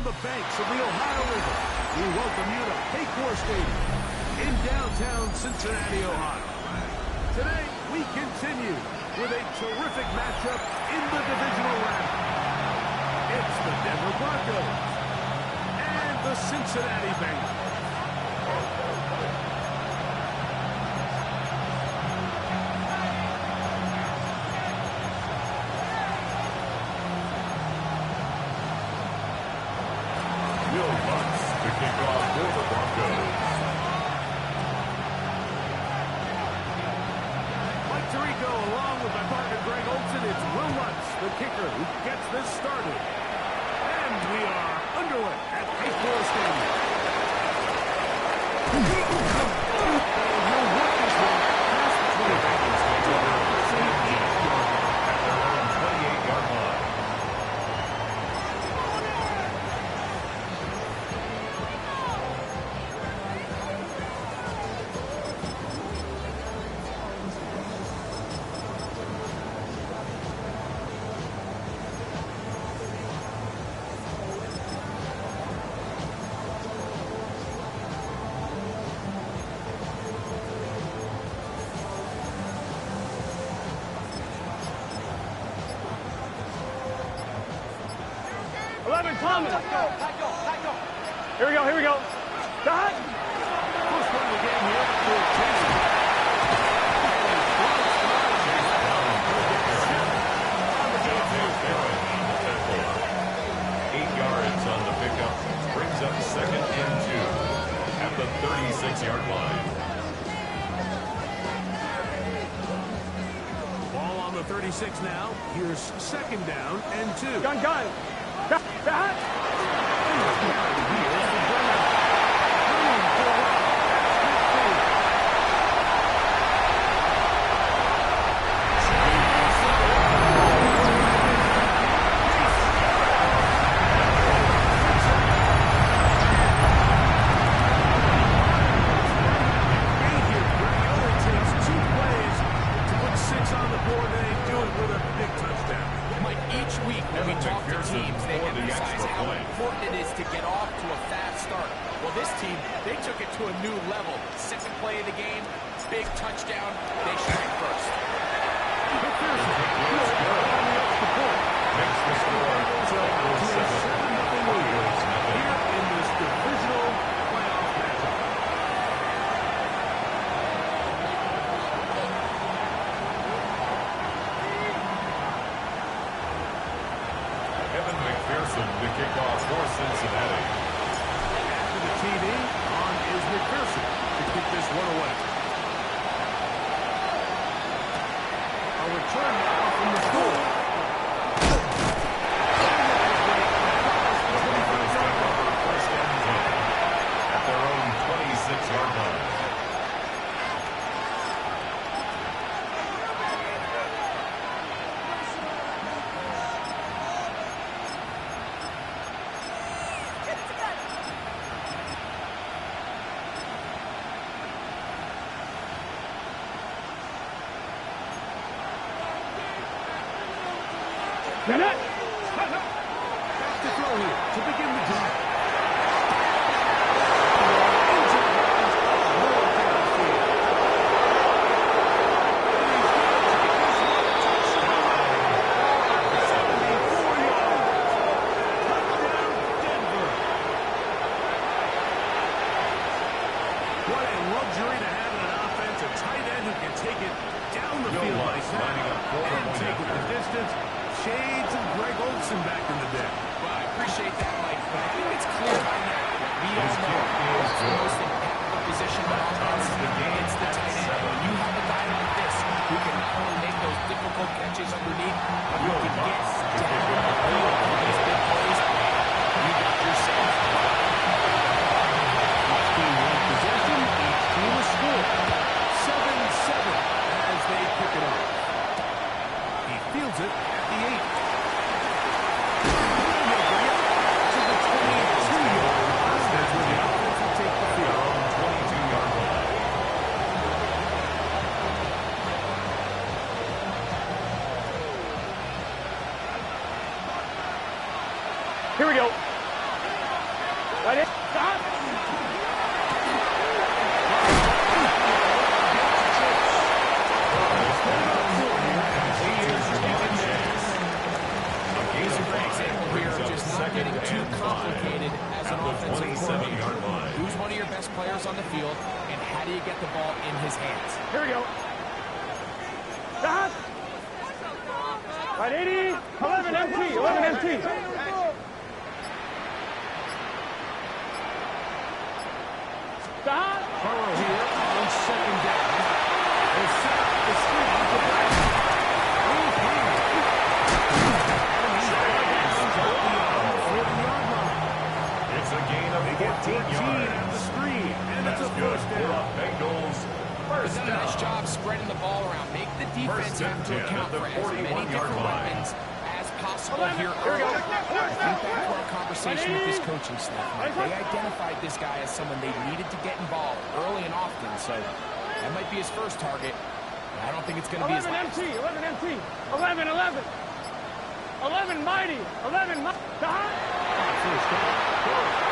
the banks of the Ohio River, we welcome you to Paycor Stadium in downtown Cincinnati, Ohio. Today, we continue with a terrific matchup in the divisional round. It's the Denver Broncos and the Cincinnati Bengals. The kicker who gets this started. And we are underway at Paycor Stadium. He'll work this one past the 20 to about the same 8-yard line at their own 28-yard line. Here we go. Cut! First one of the game here for Jason. 8 yards on the pickup. Brings up 2nd and 2 at the 36-yard line. Ball on the 36 now. Here's 2nd down and 2. Gun. Cut! The kickoff for Cincinnati. After the TD, on is McPherson to kick this one away. A return now from the score. At their own 26-yard line. Back to throw here to begin the drive. What a luxury to have in an offense, a tight end who can take it down the field like that and take it the distance. Shades of Greg Olsen back in the day. Well, I appreciate that, Mike, but I think it's clear by now that we all know it's the most impactful position on offense. It's the tight end. When you have a guy like this who can not only make those difficult catches underneath, but who can get down the field on these big plays, you got yourself. Each team won possession, each team a score. 7-7 as they pick it up. He fields it at the 8. To the 22-yard line. That's where the offense will take the field. 22-yard line. Here we go. Right in. Stop. Here's a great example here of just not getting too complicated as an offensive coordinator. Who's one of your best players on the field, and how do you get the ball in his hands? Here we go. Stop. Right 80. 11 MT. 11 MT. Stop. Burrow here on second down. They set up the screen to Bryce. It's a gain of 14 yards. At the screen, and it's a Good first for the down. Bengals. First Done a nice down. job spreading the ball around. Make the defense First and have to 10 account at the for as many 41-yard different line. weapons as possible here Here we early. go. Think back to our conversation with this coaching staff. They identified this guy as someone they needed to get involved early and often, so that might be his first target. I don't think it's going to be his 11 last. MT. 11 MT. 11. 11. 11 mighty. 11 mighty. Stop. First down.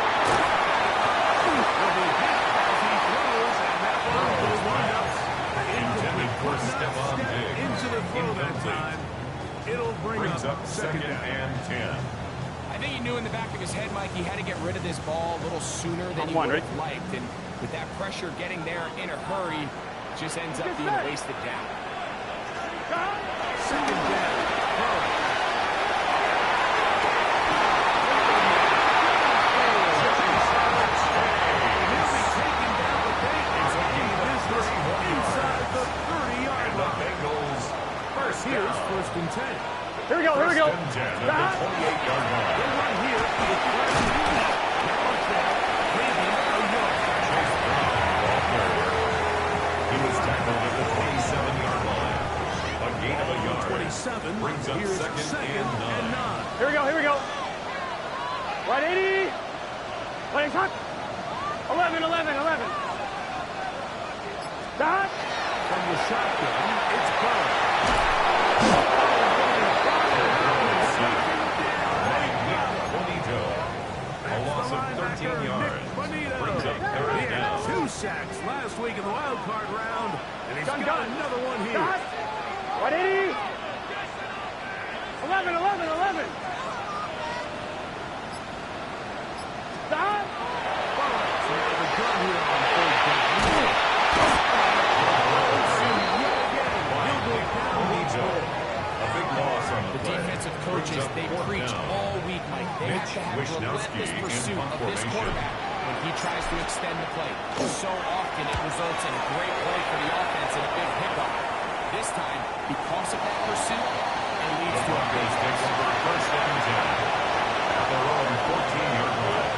Will be hit as he throws, and that ball will wind up Intended for Stephon Diggs. into the throw that time. It'll Brings up second and 10. I think he knew in the back of his head, Mike, he had to get rid of this ball a little sooner than he one, would have liked. And with that pressure getting there in a hurry, it just ends up being a wasted down. Second down. Here's first and 10. Here we go. Here we go. First and 10 at Stop. the 28-yard line. They're right here. It's right here. Now it's that. Maybe a yard. Chase Brown, ball carrier. He was tackled at the 27-yard line. A gain of a yard. 27. Brings up Here's second and 9. Here we go. Here we go. Right 80. Right tuck. 11. 11. 11. Stop. From the shotgun, it's Burrow. A loss of 13 yards. Brings up third He had down. 2 sacks last week in the wild card round, and he's got another one here. Stop. Right 80. 11. 11. 11. Stop. The gun here on third down. A big loss on the The play. defensive coaches, they preach all week, Mike. They have to have relentless pursuit of this quarterback when he tries to extend the play. So often it results in a great play for the offense and a big pickup. This time, because of that pursuit, it leads to a big First and 10 at their own 14-yard line.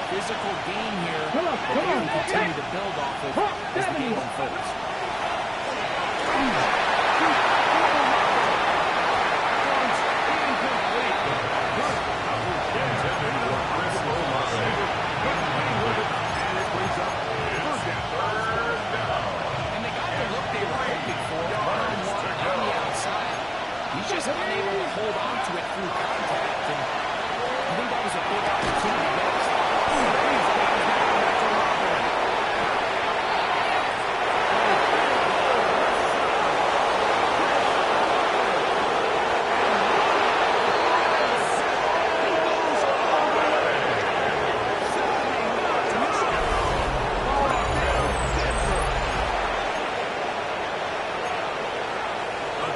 Physical game here that they can continue to build off of as the game unfolds. And they got the look they were hoping for, one-on-one on the outside. He's just unable to hold on to it through contact, and I think that was a big opportunity missed.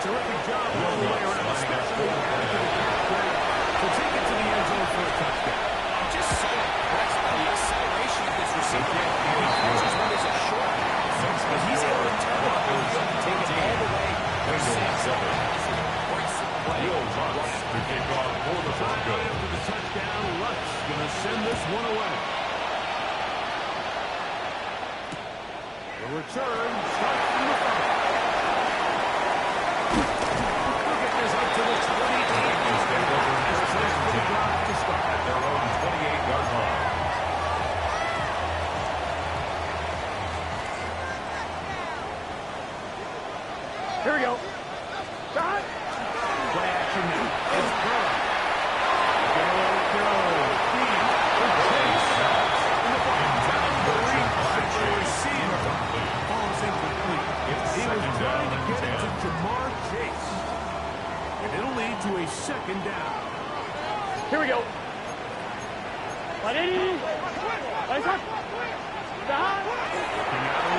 Terrific job all the way around, especially after the back break to take it to the end zone Will Lutz to kick off for the Broncos. After the touchdown, Lutz going to send this one away. The return starts from the 5. Look at this up to the 28. At their own 28-yard line. Here we go. Shot. Play action now. It's Burrow. It'll lead to a second down. Here we go. 180. Nice up. Shot.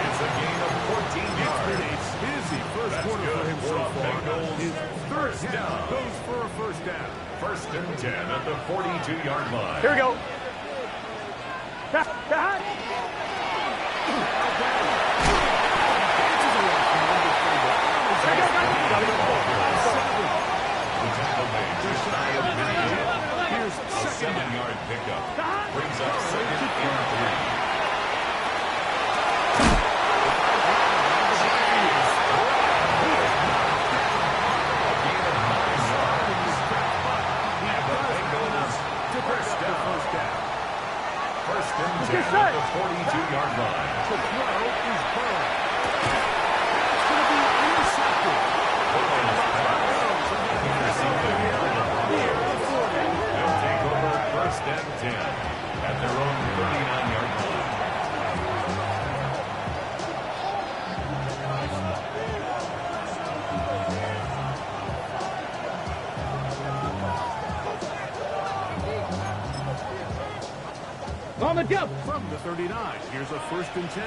It's a gain of 14 It's yards. been a busy first quarter for him so far. His third down goes for a first down. First and 10 at the 42-yard line. Here we go. Shot. Shot. Here's A second down. 7-yard pickup. Brings up second and 3. First and 10 at the 42-yard line. The throw is Burrow. It's going to be intercepted. They'll take over first and 10 at their own 39-yard line. On the jump. From the 39, here's a first and 10.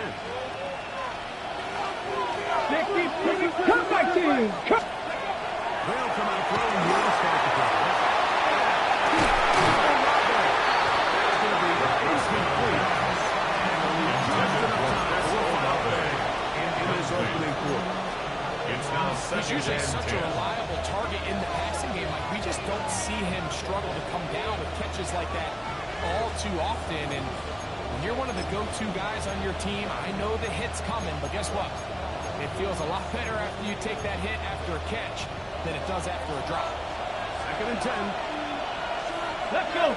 Come back, team. Come. They'll come out throwing here to start the drive. It's going to be incomplete. In his opening quarter. It's now He's second usually and such a 10. reliable target in the passing game. Like, we just don't see him struggle to come down with catches like that all too often. And when you're one of the go-to guys on your team, I know the hit's coming, but guess what? It feels a lot better after you take that hit after a catch than it does after a drop. Second and 10. Let's go.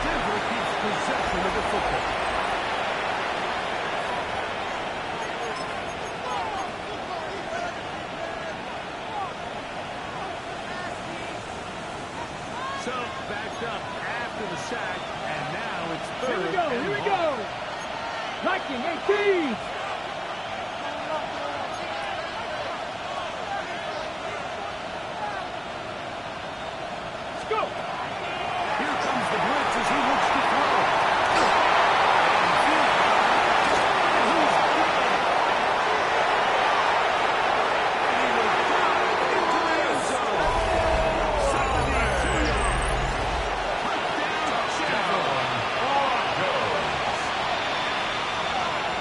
Denver keeps possession of the football. So, backed up after the sack, and now it's third. Here we go. Liking 18. Let's go. Here comes the blitz as he looks to throw.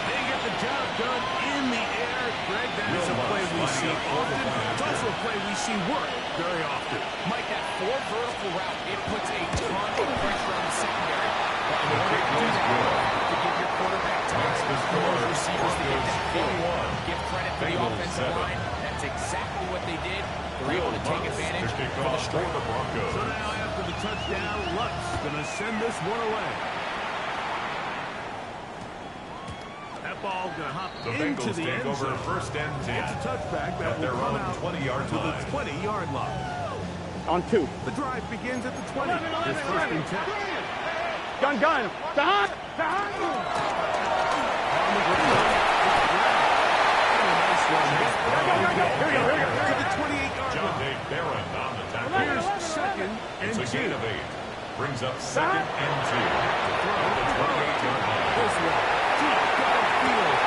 They get the job done in the air. Greg, that is a play we see often. It's also a play we see work very often. Mike, that 4 vertical route, it puts a ton of pressure on the secondary. But in order to do that, you have to give your quarterback time. Those receivers to get that field. Give credit to the offensive line. That's exactly what they did. They're able to take advantage for the strike. the Broncos. So now after the touchdown, Lutz going to send this one away. That ball going to hop The into Bengals the take end over zone. first and 10 It's a touchback that at their will come own out 20-yard to the line. 20-yard line. On 2. The drive begins at the 20. 11, It's first and 10. Gun. Shot. On the ground. Nice one. Here we go. To the 28-yard John line. Dave Barron on the tackle. Here's second and It's a 2. gain of 8. Brings up second and 2 at the 28-yard line. This one, deep downfield.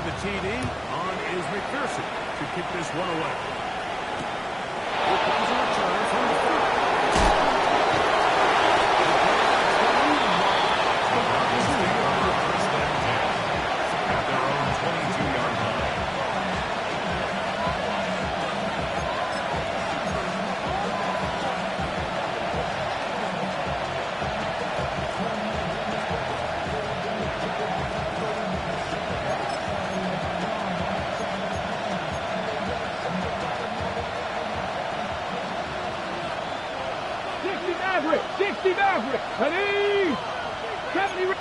the TD. On is McPherson to kick this one away. Here comes a return from the field. At their own 22-yard line. Steve Maverick, ready, 70, On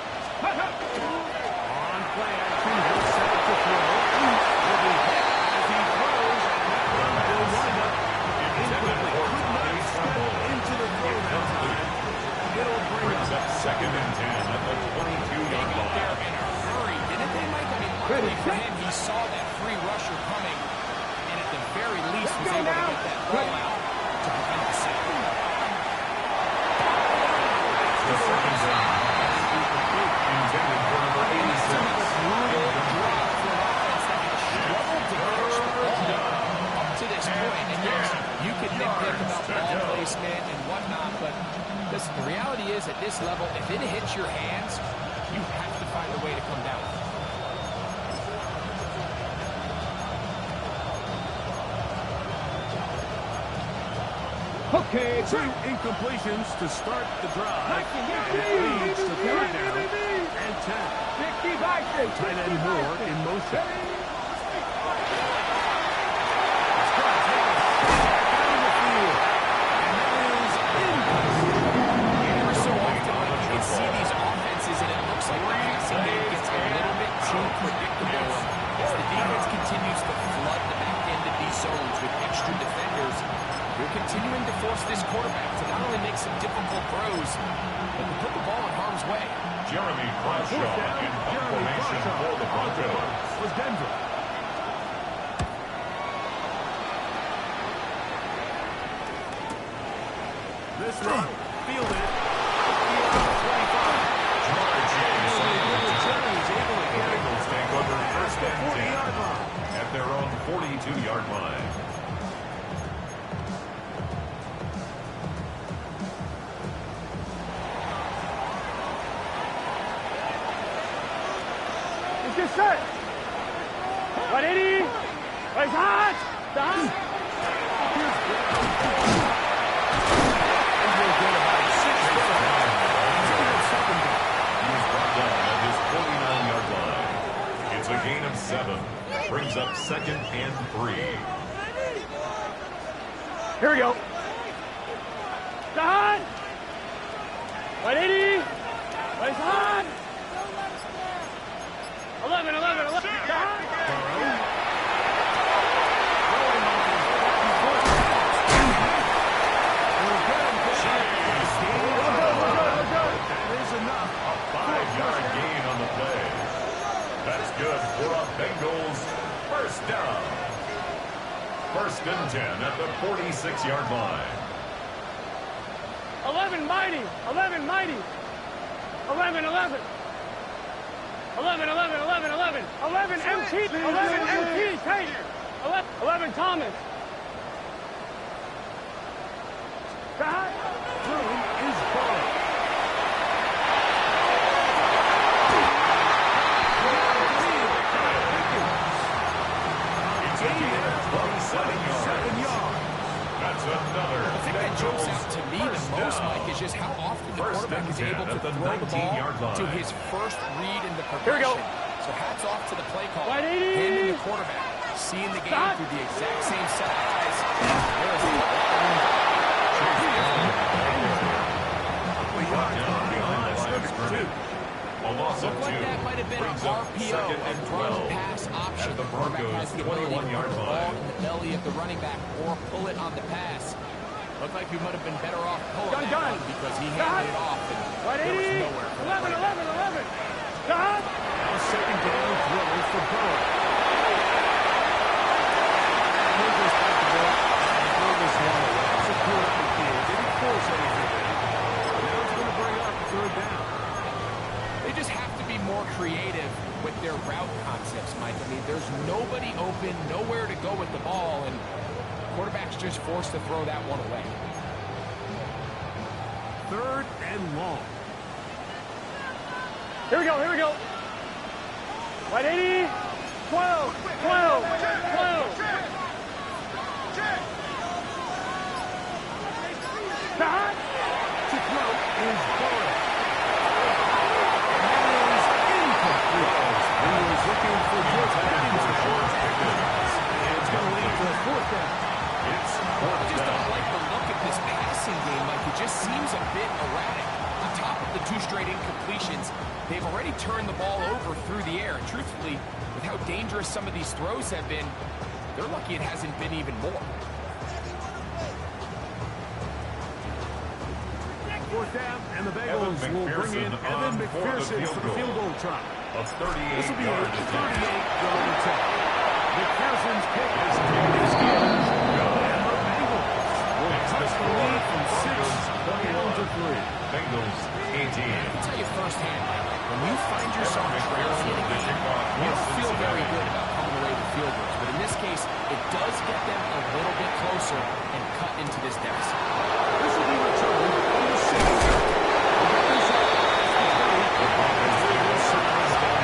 play action, he'll set it to throw. Will be hit as he throws, and that will wind up incomplete. Could not step into the throw that time. It'll bring up second and 10 at the 22-yard line. There in a hurry, didn't they, Mike? I mean, luckily for him, he saw that free rusher coming, and at the very least was able to get that ball out to prevent the sack. The second down. Intended for number 86. Up to this point, and yes, you can nitpick about ball placement and whatnot, but listen, the reality is at this level, if it hits your hands, you have to find a way to come down. Okay, 2 incompletions to start the drive. And it leads to 3rd down and 10. Tight end Moore in motion. He's got to take a step down the field. And that is in. Every so often, you can see these offenses, and it looks like the passing game gets a little bit too predictable as the defense continues to flood the back end of these zones with extra defenders. They're continuing to force this quarterback to not only make some difficult throws, but to put the ball in harm's way. Jeremy Bradshaw in punt formation for the Broncos. Was Denver. This run fielded beyond the 25. Jamar Chase Jones able to get it Bengals take over first at the and 40-yard 10 line. at their own 42-yard line. Just set. 180. Right hot. Down. He was brought down at his 49-yard line. It's a gain of 7. Brings up 2nd and 3. Here we go. Down. 180. Right hot. 11. A 5-yard gain on the play. That's good for a Bengals first down. 1st and 10 at the 46-yard line. 11 mighty. 11 mighty. 11. 11 MT. 11 MT. Tight. 11 Thomas. Throwing is Burrow. It's a gain of 27 yards. That's another. The thing that jumps out to me the most, Mike, is just how often the quarterback is able to throw the ball to his first read in the progression. Here we go. So hats off to the play caller. 180. Him and the quarterback seeing the game through the exact same set of eyes. A loss of 2 Like that might have been an brings up RPO, 2nd and a 12 run pass option. at the Quarterback Broncos' has the ability to 21-yard put the ball line. in the belly of the running back or pull it on the pass. Looked like he might have been better off pulling that one because he handed it off and there was nowhere for the running back. 11. Done. Now 2nd down throw for Burrow. They just have to be more creative with with their route concepts, Mike. I mean, there's nobody open, nowhere to go with the ball, and quarterback's just forced to throw that one away. 3rd and long. Here we go, here we go. 180, 12, 12, 12. Stop. To throw is Boyd. And that is incomplete. He was looking for just getting some short. And it's going to lead to a 4th down. It's I just don't like the look at this passing game, Mike. It just seems a bit erratic. On top of the 2 straight incompletions, they've already turned the ball over through the air. And truthfully, with how dangerous some of these throws have been, they're lucky it hasn't been even more. 4th down, and the Bengals will bring in Evan McPherson for the field goal try. This will be a 38-yard attempt. McPherson's kick is taken his gear. And the Bengals will cut the lead from 6 down to 3. Bengals 18. I'll tell you firsthand, when you find yourself trailing in a game, you don't feel very good about coming away with field goals. But in this case, it does get them a little bit closer and cut into this deficit. This will be returned on the 6.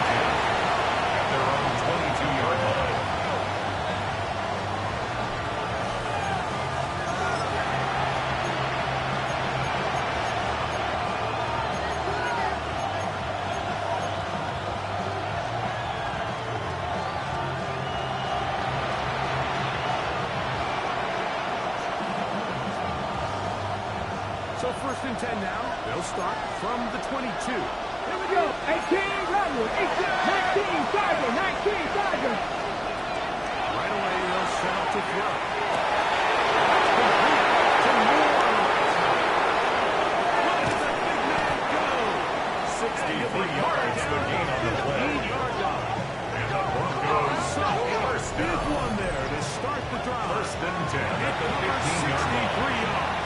At their own 22-yard line. So 1st and 10 now. They'll start from the 22. Here we go. 18, Dodger. 18, 19, Dodger. 19, Dodger. Right away, they'll set up to throw. That's complete to Moore on the right side. Let the big man go. 63 yards, the gain on the play. 8-yard line. And the Broncos first Big down. one there to start the drive. 1st and 10 at the Number 15-yard line. 63 yards.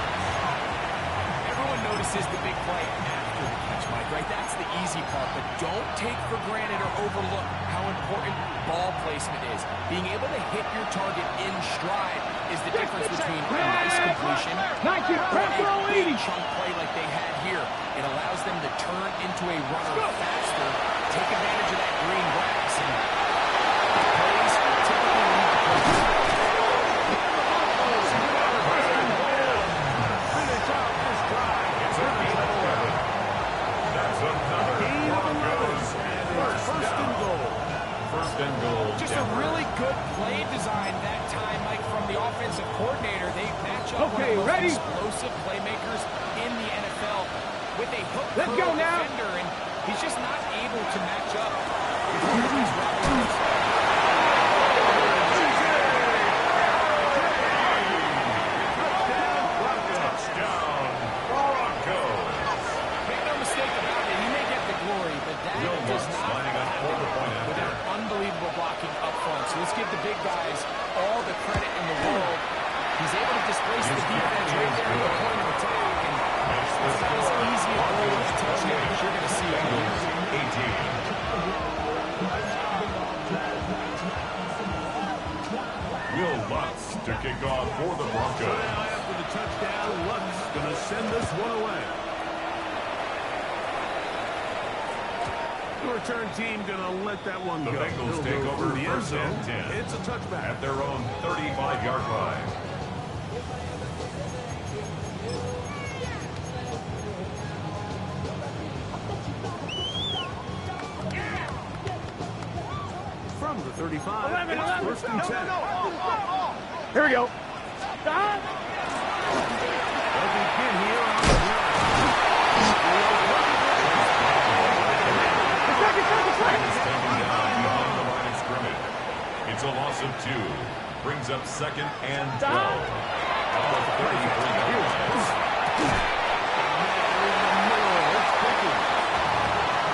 Everyone notices the big play after the catch, Mike, right? That's the easy part, but don't take for granted or overlook how important ball placement is. Being able to hit your target in stride is the difference between a nice completion or a big chunk play like they had here. It allows them to turn into a runner faster, take advantage of that green grass, and plays typically lead to plays. Finish out this drive. It's a gain of 11. That's another Gain of 11. Broncos And first it's 1st and down. goal. 1st and goal. Just a really good play design that time, Mike, from the offensive coordinator. They match up one of the most explosive playmakers in the NFL with a hook curl defender, and he's just not able to match up with one of these route runners. Touchdown, Broncos. Make no mistake about it, he may get the glory, but that does not lining up for the point happen out without there. unbelievable blocking up front. So let's give the big guys all the credit in the world. He's able to displace the defense right there at the point of attack, and it's not as easy a goal as a touchdown as you're going to see it. Bengals 18. Will Lutz to kick off for the Broncos. Now after the touchdown, Lutz going to send this one away. The return team going to let that one The go. Bengals It'll take go over through the end 1st zone. and 10. It's a touchback. At their own 35-yard line. From the 35, 11, it's 11. 1st and 10. Here we go. Stop. They'll begin here on the ground. Taken down behind the line of scrimmage. It's a loss of 2. Brings up 2nd and 12. At the 33-yard line.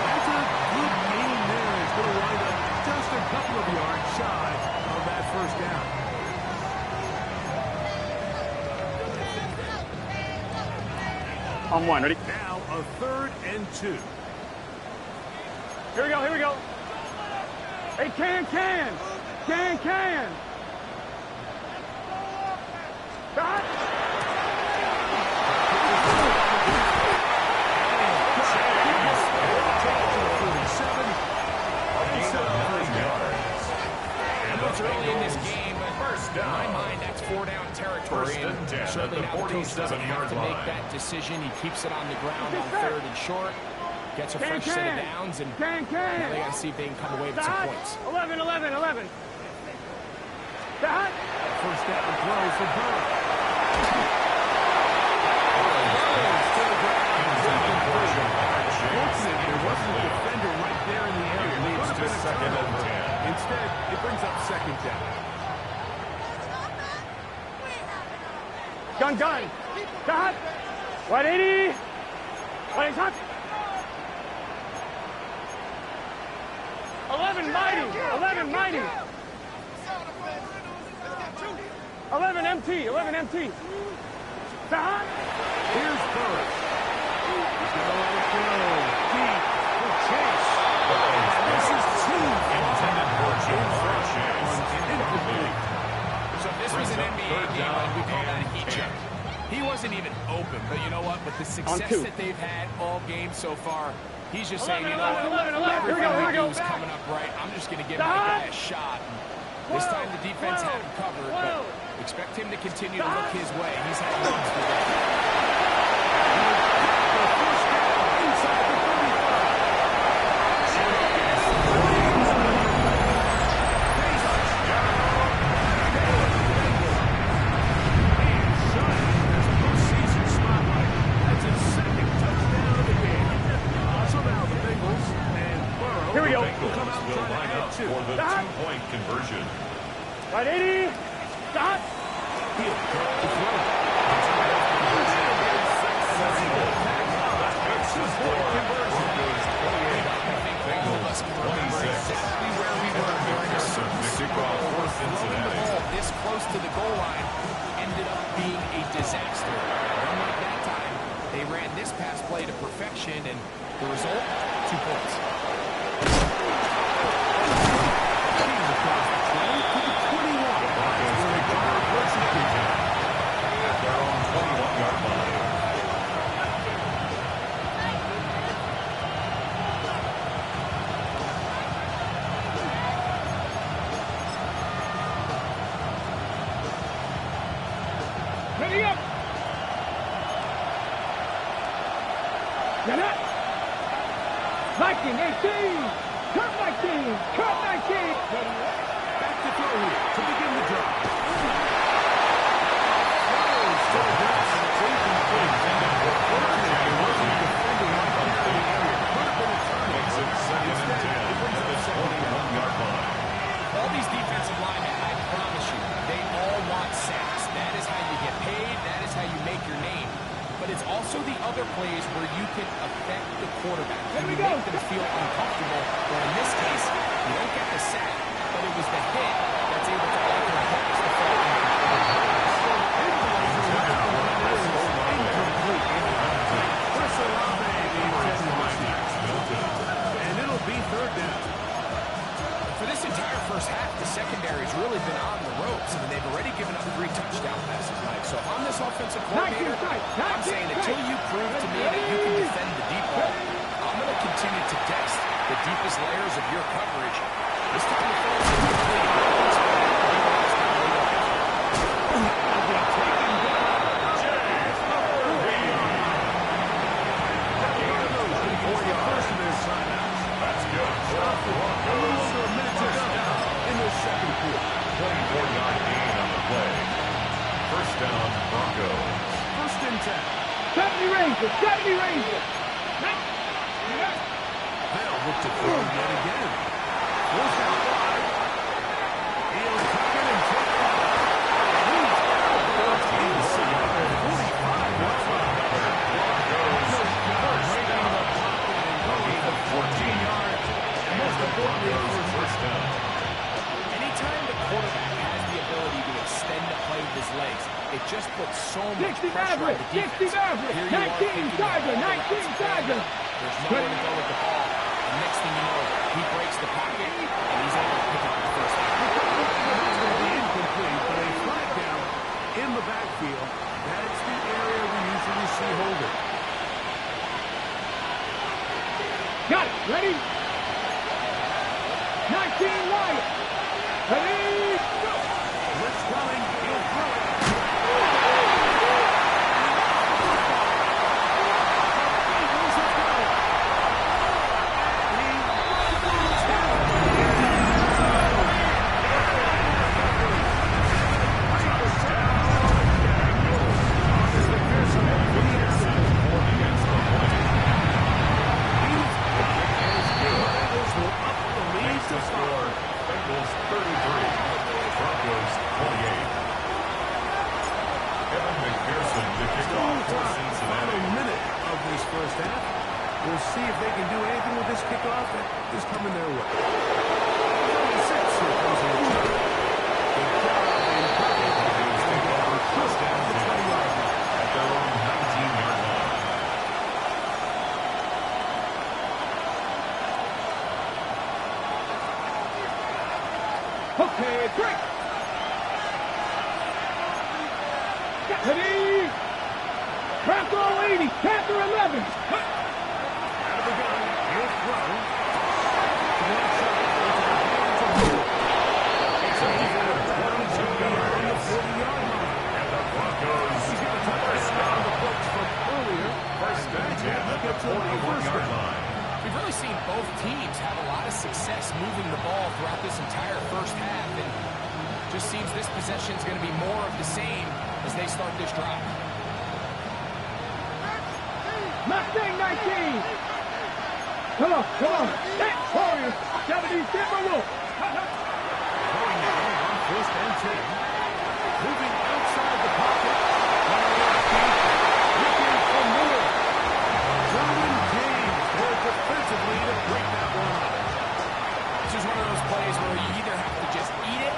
That's a good gain there. It's going to wind up just a couple of yards shy of that 1st down. On one, ready? Now a 3rd and 2. Here we go, here we go. Hey, can. Stop. Early in this game, but in my mind, that's 4-down territory. And certainly now the coach doesn't have to make that decision. He keeps it on the ground on 3rd and short, gets a fresh set of downs, and now they got to see if they can come away with some points. 11. Stop. First step and throw for Burrow. There wasn't a defender right there in the area. Leads to 2nd and 10. Instead, it brings up 2nd down. Gun. Stop. 180. 180. 11 mighty. 11 MT. Stop. Here's Burrow. He's going to let it go. Deep for Chase. This is 2. Intended for chance. Incomplete. So this was an NBA game, and we call that a heat check. He wasn't even open, but you know what? With the success that they've had all game so far, he's just saying, you know what? 11. Here we go. Everything's coming up right. I'm just going to give my guy a shot. This time the defense had him covered, but expect him to continue to look his way. He's had months for that. For the 2-point conversion. 180. Stop. He'll cut the throw. This close to the goal line ended up being a disaster. Unlike that time, they ran this pass play to perfection, and the result, 2 points. Ready up. Get up. 19, 18. Cut 19. Back to throw here to begin the drive. All these defensive linemen, I promise you, they all want sacks. That is how you get paid. That is how you make your name. But it's also the other plays where you can affect the quarterback. You make them feel uncomfortable. Or in this case, you don't get the sack, but it was the hit that's able to alter the pass to fall. And it'll be 3rd down. For this entire first half, the secondary's really been on the ropes. I mean, they've already given up 3 touchdown passes, Mike. So if I'm this offensive coordinator, I'm saying until you prove to me that you can defend the deep ball, I'm going to continue to test the deepest layers of your coverage. This time the throw is incomplete. That's good. A little over a minute to go in the 2nd quarter. 24-yard gain on the play. First down, Broncos. 1st and 10. 70 Rangers. They'll look to throw yet again. 4th out wide. He'll tuck it and take it. Inside 45 yards. Broncos 14 yards. And most importantly, First down. Anytime the quarterback has the ability to extend the play with his legs, it just puts so much pressure on the defense. Here you are thinking, there's nowhere to go with the ball. And next thing you know, he breaks the pocket, and he's able backfield. That's the area we usually see holding. Got it. Ready? 19 wide. Ready? Go. Blitz coming. He'll throw it. We'll see if they can do anything with this kickoff that is coming their way. 26, here comes the return. Good job in covering the kickoff. First down to the 20-yard line. At their own 19-yard line. Okay, break. Ready? Bronco 80, Panther 11. Out of the gun, he'll throw. One shot into the hands of Moore. It's a 22-yard on the 40-yard line. And the Broncos He's got a touchdown on the books from earlier. first and 10 at the 41-yard line. We've really seen both teams have a lot of success moving the ball throughout this entire first half, and just seems this possession is going to be more of the same as they start this drive. Mustang 19. Come on. That's Warriors. 70, Timber Wolf. Going now on first and 10. Moving outside the pocket. Looking for Moore. German James there defensively to break that one up. This is one of those plays where you either have to just eat it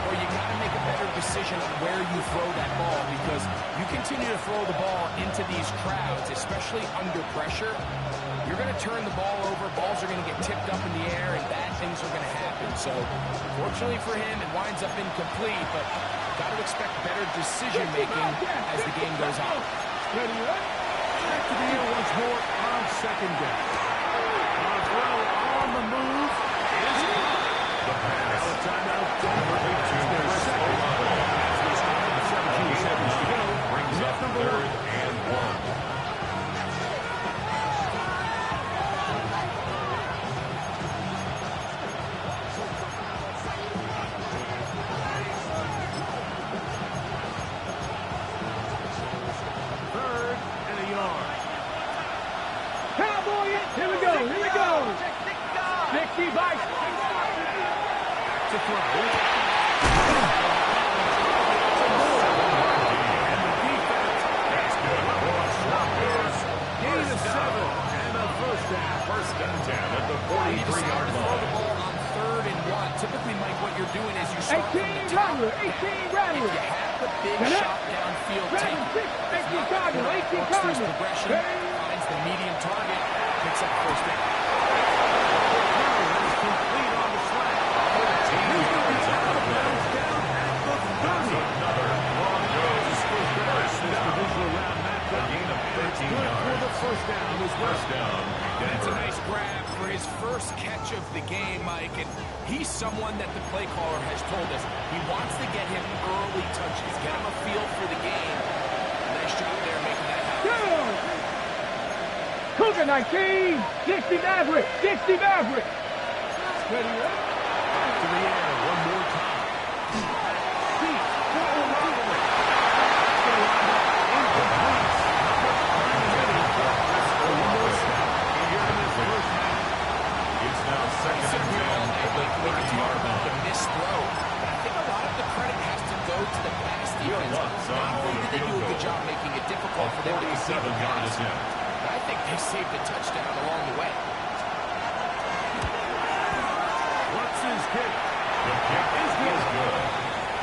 or you got to make a better decision on where you throw that ball, because you continue to throw the ball into these crowds, especially under pressure, you're going to turn the ball over, balls are going to get tipped up in the air, and bad things are going to happen. So, fortunately for him, it winds up incomplete, but got to expect better decision-making as the game goes on. Back to the air once more on second down. Throw on the move. Is it? The pass. A timeout. Denver takes their second. As we start with 17 seconds to go. Brings up third and 1. Third and a yard. Cowboy it. Here we go. 60 by To throw. And the defense. That's good. Gain of 7 and a first down. First and 10 at the You decide 43-yard to throw the line. ball on third and 1. Typically, Mike, what you're doing is you start from the 18 top. Rattler. 18 If Rattler. you have the big Connect. shot downfield, take it. 7-6. If 18 not, Cardinal. 18 works through his Cardinal. progression, finds the medium target, picks up first down. Complete on the slant. 13 yards on the play. Down at the 30. Another Broncos first This down. divisional round A matchup. gain of 13 Good for the yards. first down as well. First down. That's a Denver. nice grab for his first catch of the game, Mike, and he's someone that the play caller has told us he wants to get him early touches, get him a feel for the game. Nice job there making that happen. Cougar 19. 60 Maverick. 60 Maverick. Ready up. Back to the air one more time. Deep for O'Reilly. Incomplete. Ready for one more snap here in this first half. It's now second and 10 at the We can talk 30-yard about the line. missed throw, but I think a lot of the credit has to go to the pass defense. Lutz on Not for only the did they field do a goal. good job making it difficult for them to complete the 47-yard pass, attempt. but I think they saved a touchdown along the way. What's his kick? The kick is good.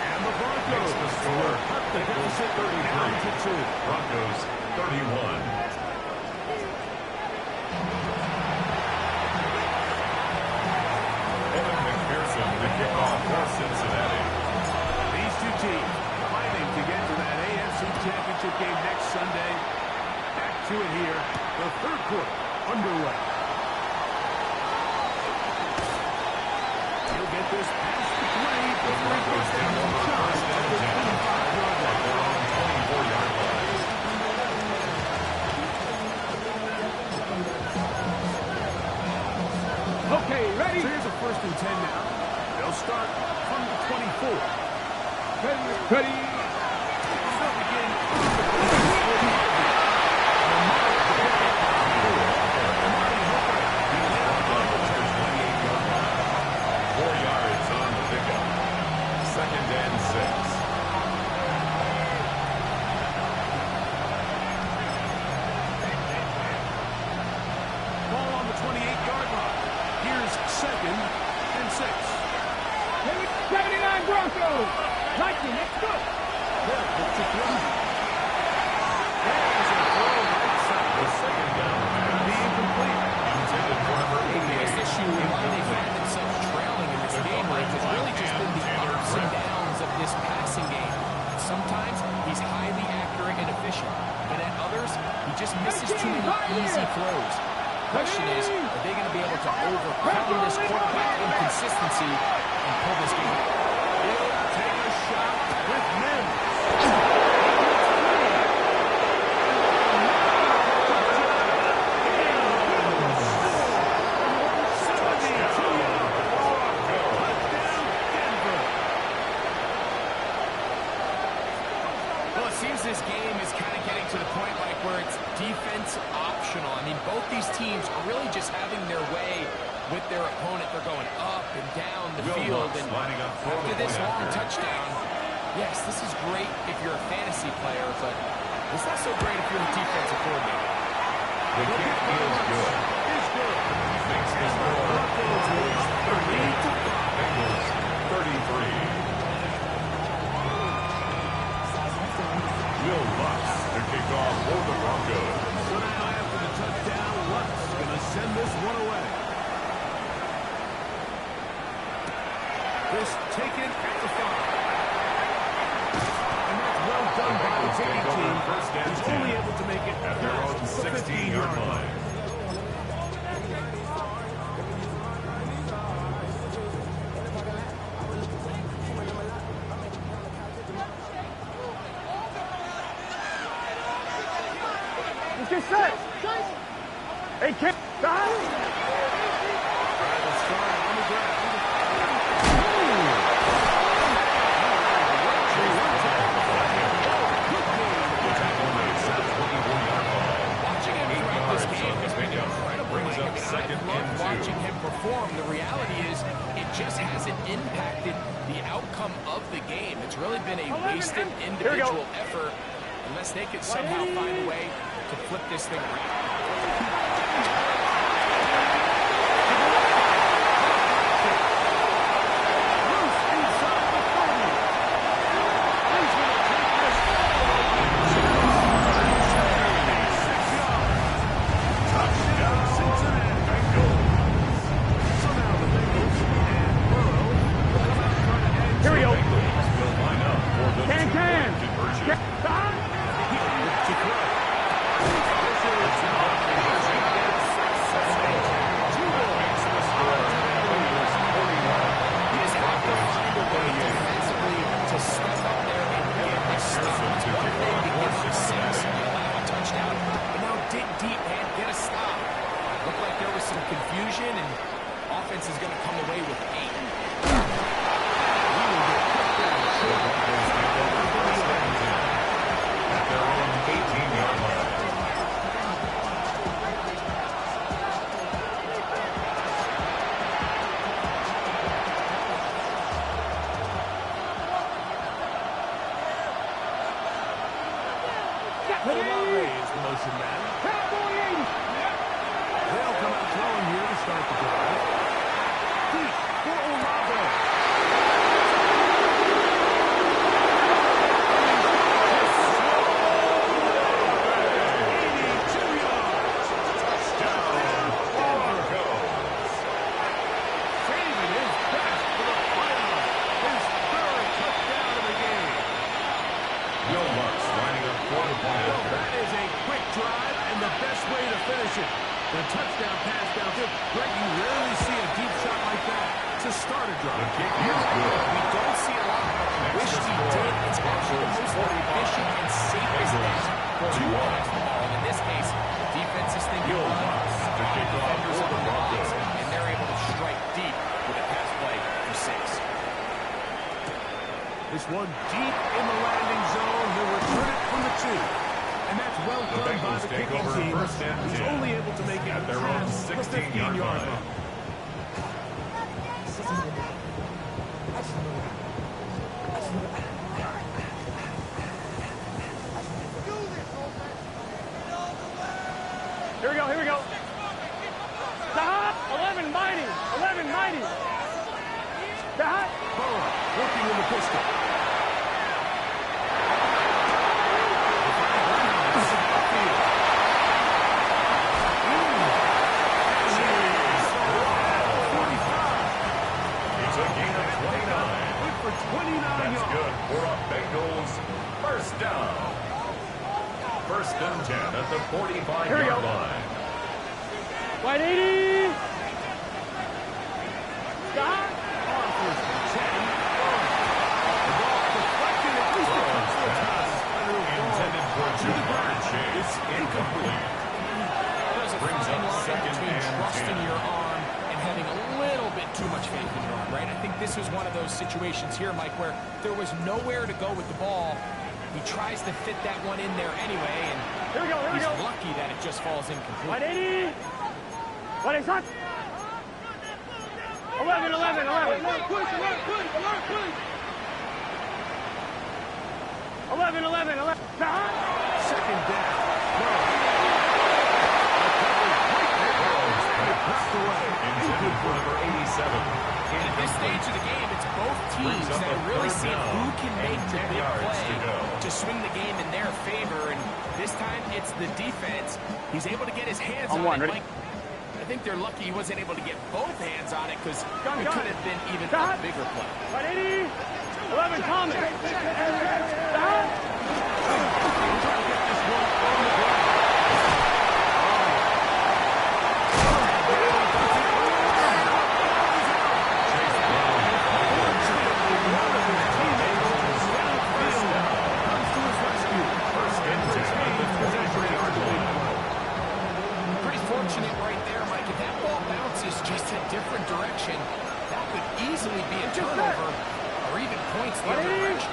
And the Broncos Makes the score cut the deficit 33. down to 2. Broncos 31. Evan McPherson, the kickoff for Cincinnati. These two teams fighting to get to that AFC quarter underway. He'll get this past the 20 before he goes down to the shot at the 25-yard line. They're on 24-yard line. Okay, ready? So here's a 1st and 10 now. They'll start from the 24. Ready. They'll begin. 4 yards on the pickup. 2nd and 6. Ball on the 28-yard line. Here's 2nd and 6. 79 Broncos. 19, that's good. They'll put to throw. There's a throw right side. The 2nd down pass. Be incomplete. Intended for number The 88. biggest issue why they found themselves trailing in this game range has really just been the ups and downs of this passing game. Sometimes he's highly accurate and efficient, but at others, he just misses too many easy throws. Question is, are they going to be able to overcome this quarterback inconsistency and pull this game out? He'll take a shot with men. Well, it seems this game is kind of getting to the point like where it's defense optional. I mean, both these teams are really just having their way with their opponent. They're going up and down the field. And lining up for after the this point long after. touchdown, yes, this is great if you're a fantasy player, but it's not so great if you're a defensive coordinator. The kick is good. Is good. Makes the score Broncos will up their lead to 5. Bengals 33. Will Lutz to kick off for the Broncos. So now after the touchdown, Lutz going to send this one away. This taken at the 5. And that's well done by the kicking team. He's only able to make it At their own past the 16-yard 15-yard line. line. It's just set. Hey, kid. Stop. Travis Starr on the ground. Watching him throughout this game has been incredible. Brings up Mike. I 2nd love and 2. watching him perform. The reality is it just hasn't impacted the outcome of the game. It's really been a wasted individual effort unless they could somehow find a way to flip this thing around. Loose inside the 30. He's going to take this. 6 yards. Touchdown, Cincinnati. Bengals. So now the Bengals and Burrow will come out trying to add Here we go. Bengals will line up for the Can. two-point conversion. Stop. to throw. This is not a conversion. Makes the score. Bengals 41. He just have to find a way defensively to step up there and get a stop. It's one thing to get to 6 and allow a touchdown, but now dig deep, man, get a stop. Looked like there was some confusion, and offense is going to come away with 8. At their own 18-yard line. Olave is the motion man. They'll come out throwing here to start the drive. Deep for construct. The kick is good. We don't see a lot, but I wish we did. It's actually the most efficient and safest thing. Two points the ball. In this case, the defense is thinking run, the defenders are the Broncos, and they're able to strike deep with a pass play for 6. This one deep in the landing zone. He'll return it from the 2. And that's well done by the kicking team. He's only able to make it at their own 16-yard line. Here we go, here we go. Stop! 11 mighty! 11 mighty! Stop! Burrow working in the pistol. It's a gain of 29. Good for 29 That's yards. good for a Bengals first down. First and 10 at the 45-yard line. Wide 80! Stop! On first and 10. The ball deflected at least a couple of times. Intended for a 2-yard chase. It's incomplete. There's a Brings fine up line second between and trusting 10. your arm and having a little bit too much faith in your arm, right? I think this was one of those situations here, Mike, where there was nowhere to go with the ball. He tries to fit that one in there anyway, and Here we go, here we he's go. lucky that it just falls incomplete. Wide 80! Wide 80! 11, 11, 11. 11, 11, 11. Stop! Second down. Intended for number 87. And at this stage of the game, it's both teams that are really seeing who can make the big play to swing the game in their favor. And this time, it's the defense. He's able to get his hands on it. Mike, I think they're lucky he wasn't able to get both hands on it because it could have been even a bigger play. Wide 80! 11, Thomas. Stop! Pretty fortunate right there, Mike. If that ball bounces just a different direction, that could easily be a turnover or even points the other direction.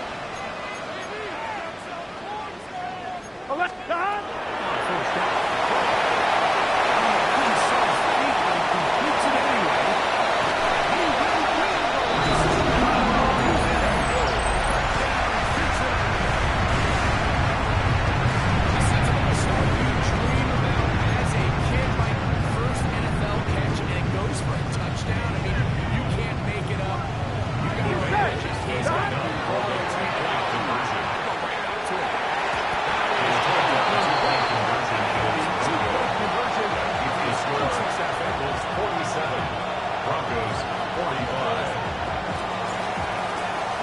11, stop! This seems like a start you dream about as a kid, Mike. First NFL catch, and it goes for a touchdown. I mean, you can't make it up. You got to make it. He's got to go right out to it. Broncos 45.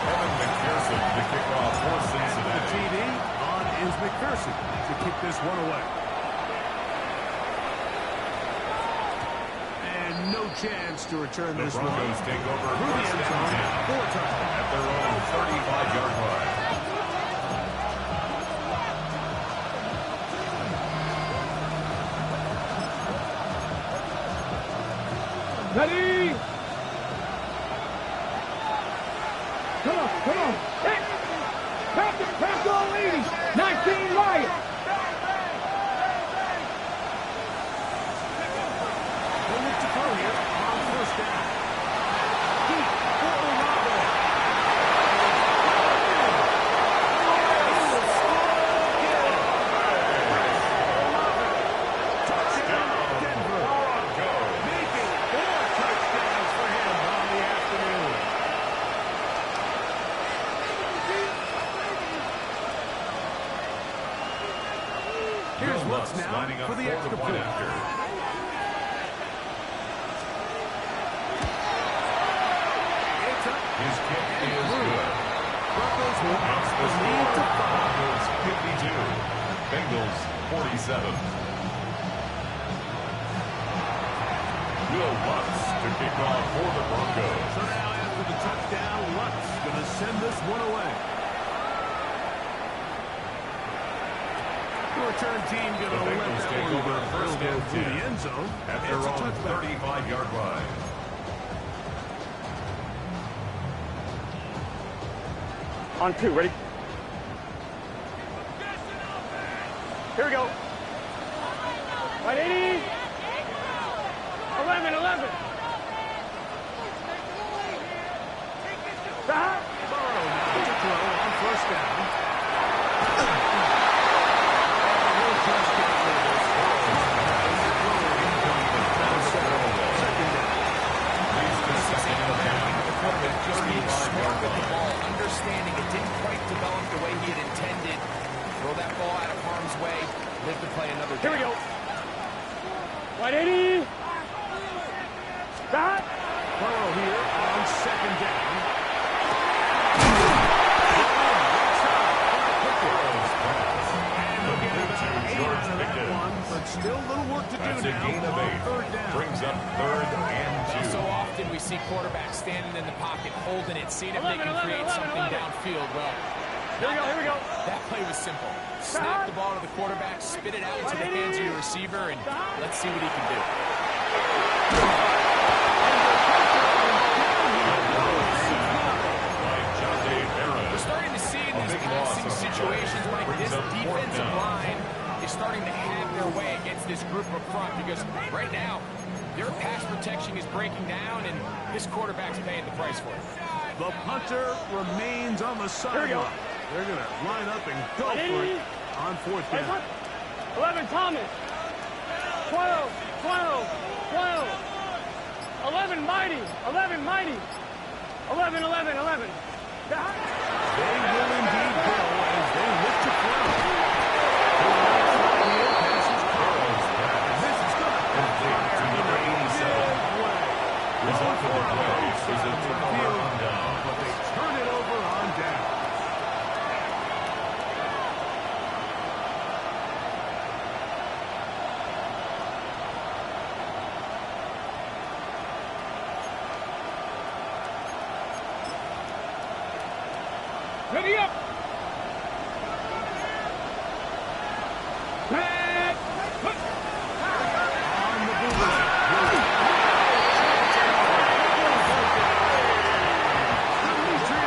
Evan McPherson to kick off for The Cincinnati. TD on is McPherson to kick this one away. And no chance to return The this one. Broncos take over Through the first end and zone 10 for a touchdown. at their own 35-yard line. Ready! Come on, come on. Hey! Pass all 80. 19 right. They'll look to throw here on first down. Deep for Olave. Touchdown, Denver. Making 4 touchdowns for him on the afternoon. Here's what's now lining up for the for extra the point point. after. It's up. His kick is good. Broncos will That's the need to score. follow. Broncos 52. Bengals 47. Will Lutz to kick off for the Broncos. So now after return team going to The let Bengals that take one over go. first They'll and go through 10 the end zone. at their It's a own touchback. 35-yard line. On 2, ready? Here we go. Right, 80. 11, 11. Stop. Burrow now to throw on first down. No touchdown for this. Second down. Just being smart with the ball, understanding it didn't quite develop the way he had intended. Throw that ball out of harm's way, live to play another down. Here we go. Right, 80. Stop. Burrow here on second down. But still a little work to do That's a now gain of on 8. third down. Brings up third and 2. So often we see quarterbacks standing in the pocket, holding it, seeing if they can create something downfield. Well, Here we go. that play was simple. Snap the ball to the quarterback, spit it out into the hands of your receiver, and let's see what he can do. We're starting to see in these passing situations, Mike, this defensive line is starting to have their way against this group up front because right now, their pass protection is breaking down, and this quarterback's paying the price for it. The punter remains on the sideline. They're going to line up and go for it on fourth down. 11, Thomas. 12, 12, 12. 11, Mighty. 11, Mighty. 11, 11, 11. They will indeed go as they look to throw. This is going to Complete to number 87. Result of the play is a turnover on down. but they turn it over on down. Ready up. Back. On the boomerang.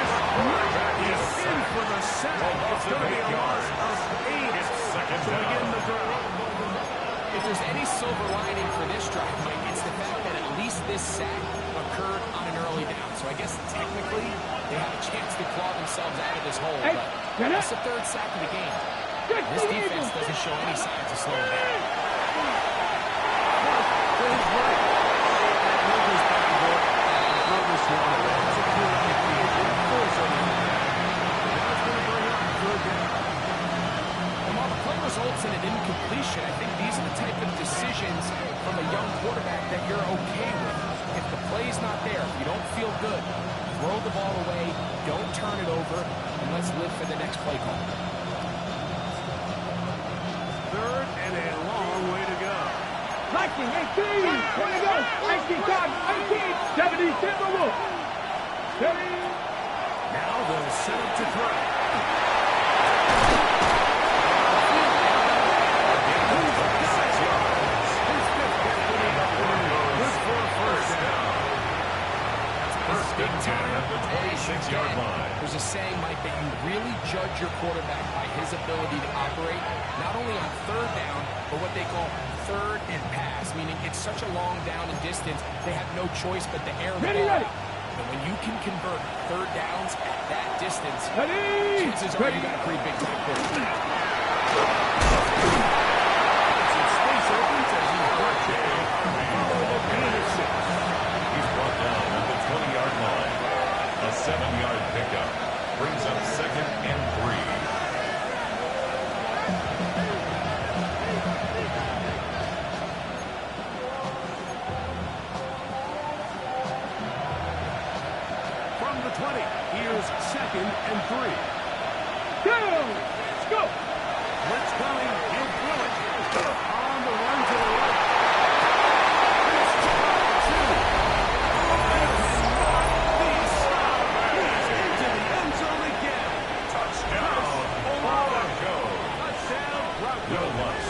Demetrius is in for the sack. It's going to be a loss of 8 Second to begin down. the drive. If there's any silver lining for this drive, Mike, it's the fact that at least this sack occurred on an early down. So I guess technically they have a chance to claw themselves out of this hole. Hey, But that's the third sack of the game. This defense doesn't show any signs of slowing down. And while the play results in an incompletion, I think these are the type of decisions from a young quarterback that you're okay with. If the play's not there, if you don't feel good, throw the ball away, don't turn it over, and let's live for the next play call. Third and a long way to go. 19, 18. Way to go. 18, Todd. 18. 70, Timberwolf. 70. Now they'll set up to throw. Big 10 at the 26-yard line. There's a saying, Mike, that you really judge your quarterback by his ability to operate, not only on third down, but what they call third and pass, meaning it's such a long down and distance, they have no choice but to air the ball. And when you can convert third downs at that distance, chances are you got a pretty big time quarterback. Some space opens as he works it. Follow the gain of 6. He's brought down at the 20-yard line. A 7-yard pickup brings up second and 3. From the 20, here's second and 3. Go. Let's go. Blitz coming. He'll throw it. On the run to the right. Into the end zone again. Touchdown. Broncos. Touchdown, Broncos. Will Lutz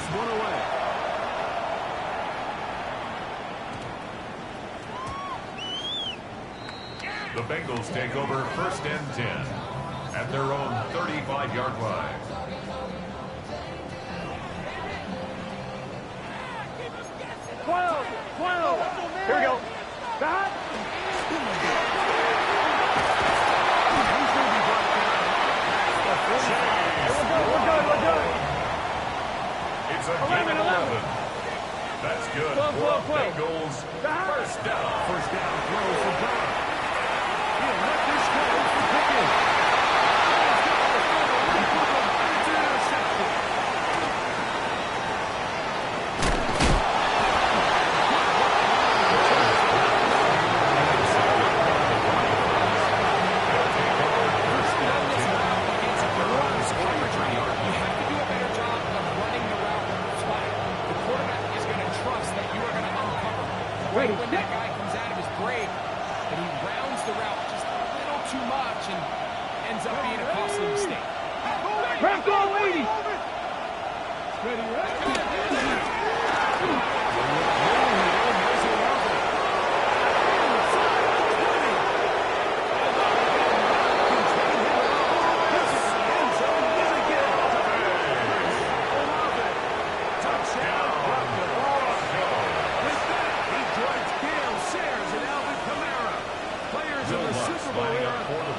this one away. The Bengals take over 1st and 10 at their own 35-yard line. Here we go. Back. We're good. It's a gain of 11. That's good for the Bengals. 1st down. 1st down throw for Brown. He'll let this go for Pickens. It's an interception. When that guy comes out of his break and he rounds the route just a little too much and ends up being a costly mistake. Ref go, lady.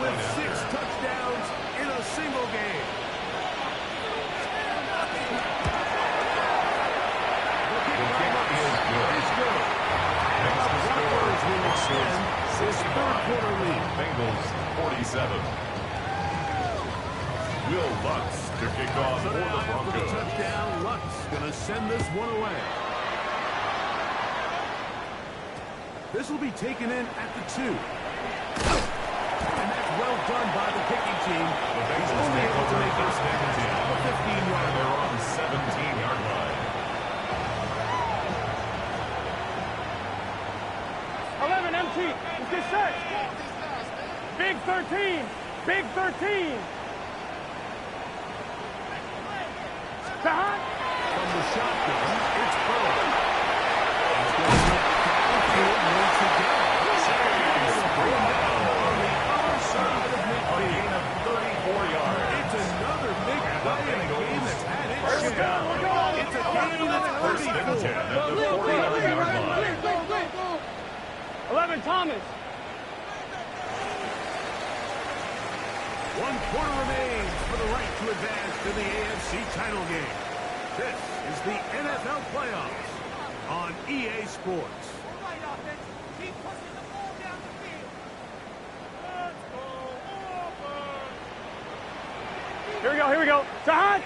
With 6 touchdowns in a single game. The kick is good. Broncos will extend this 3rd quarter lead. Bengals 47. Will Lutz to kick off for the For the Broncos. touchdown, Lutz going to send this one away. This will be taken in at the 2. Well done by the kicking team. The Bengals only take able to over make it 1st and 10. a 15-yard They're line. on 17-yard line. 11 empty. Let's get set. Big 13. Big 13. Behind. From the shotgun, it's Burrow. He's going to look backfield once again. Bring down on the other side of midfield. A gain of 34 yards. It's another big play in a game that's had its share. It's a game that's 1st and 10 at the 49-yard line. 11 Thomas. 1 quarter remains for the right to advance to the AFC title game. This is the NFL playoffs on EA Sports. Here we go. Sahad.